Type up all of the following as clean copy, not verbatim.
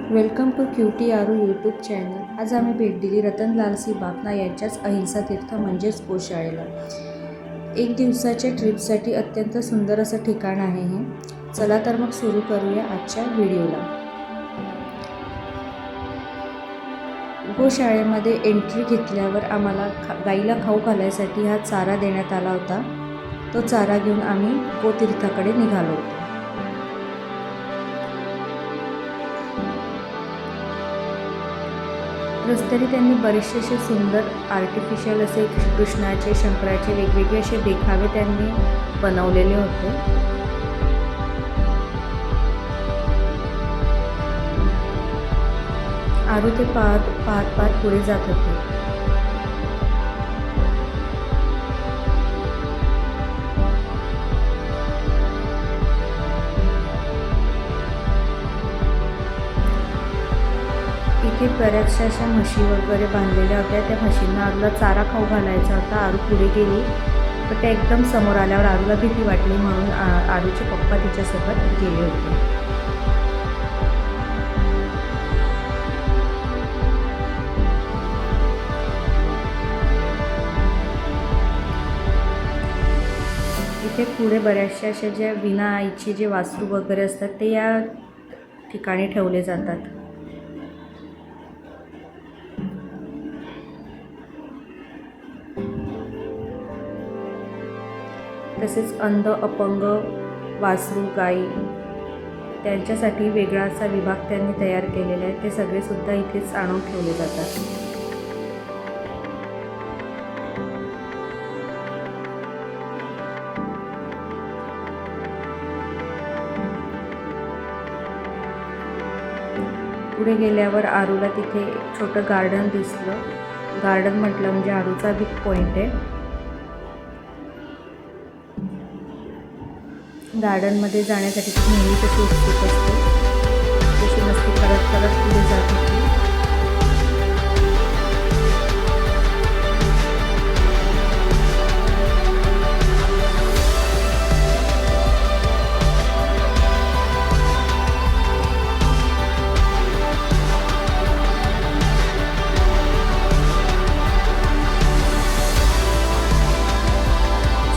Welcome to QT Aaru YouTube channel. आज आम्ही भेट दिली रतनलालसी बापना यांच्याच अहिंसा तीर्थ म्हणजेच गोशाळेला। एक दिवसाच्या ट्रिपसाठी अत्यंत सुंदर असं ठिकाण आहे हे। चला तर मग सुरू करूया आजच्या व्हिडिओला। गोशाळेमध्ये एंट्री घेतल्यावर आम्हाला गाईला खाऊ घालायसाठी हा चारा देण्यात आला होता। तो चारा घेऊन आम्ही गोतीर्थाकडे निघालो होतो। रस्त्याने त्यांनी बरेचसे असे सुंदर आर्टिफिशियल असे कृष्णाचे शंकराचे वेगवेगळे असे देखावे त्यांनी बनवलेले होते। आरू ते पाहत पुढे जात होते। इथे बऱ्याचशा अशा म्हशी वगैरे बांधलेल्या होत्या। त्या म्हशींना आरूला चारा खाऊ घालायचा होता। आरू पुढे गेली तर त्या एकदम समोर आल्यावर आरूला भीती वाटली, म्हणून आरूचे पप्पा तिच्यासोबत गेले होते। इथे पुढे बऱ्याचशा अशा ज्या विना आईचे जे वासरू वगैरे असतात ते या ठिकाणी ठेवले जातात। तसेच अंध अपंग वासरू गाई त्यांच्यासाठी वेगळा असा विभाग त्यांनी तयार केलेला आहे। ते सगळे सुद्धा इथेच आणून ठेवले जातात। पुढे गेल्यावर आरूला तिथे एक छोटं गार्डन दिसलं। गार्डन म्हटलं म्हणजे आरूचा बिग पॉइंट आहे। गार्डनमध्ये जाण्यासाठी नेहमी कशी उत्सुक असते, तशी मस्ती करत पुढे जात होती।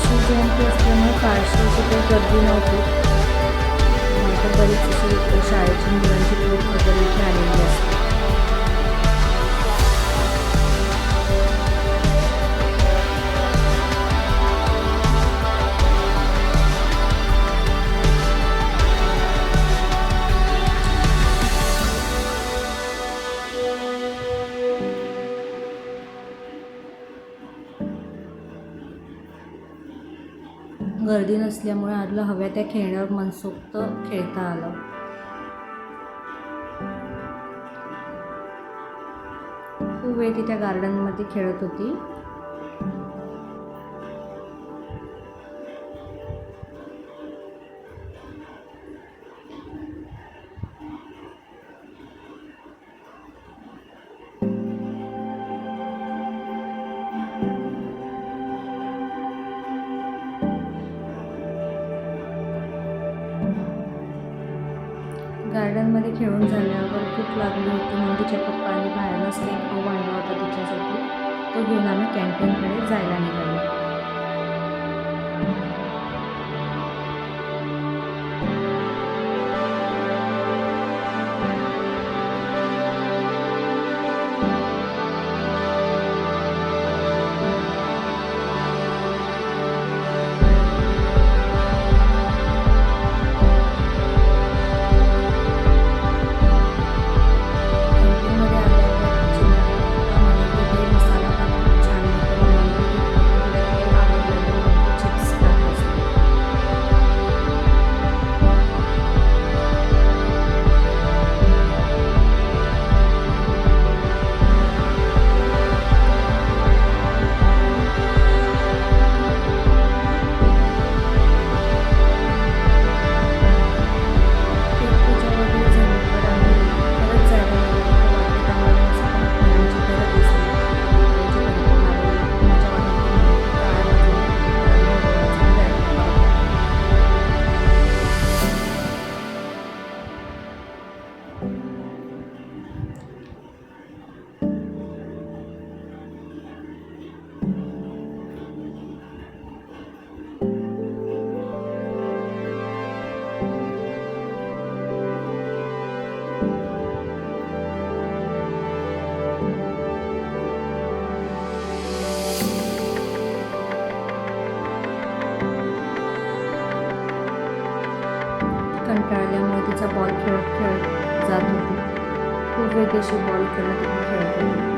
शिवजयंती असल्यामुळे फारशी अशी काही गर्दी नव्हती। नंतर बरीच अशी शाळेची मुलांची ग्रुप वगैरे इथे आलेली असते। गर्दी नसल्यामुळे आरूला हव्या त्या खेळण्यावर मनसोक्त खेळता आलं। खूप वेळ ती त्या गार्डनमध्ये खेळत होती। गार्डनमध्ये खेळून झाल्यावर भूक लागली होती, म्हणून तिच्या पप्पांनी बाहेरनंच केक खाऊ आणला होता तिच्यासाठी। तो घेऊन आम्ही कॅन्टीनकडे जायला निघालो। पाण्याचा बॉल खेळत खेळत जात होती. खूप वेगळी अशी बॉल खेळत खेळत होती.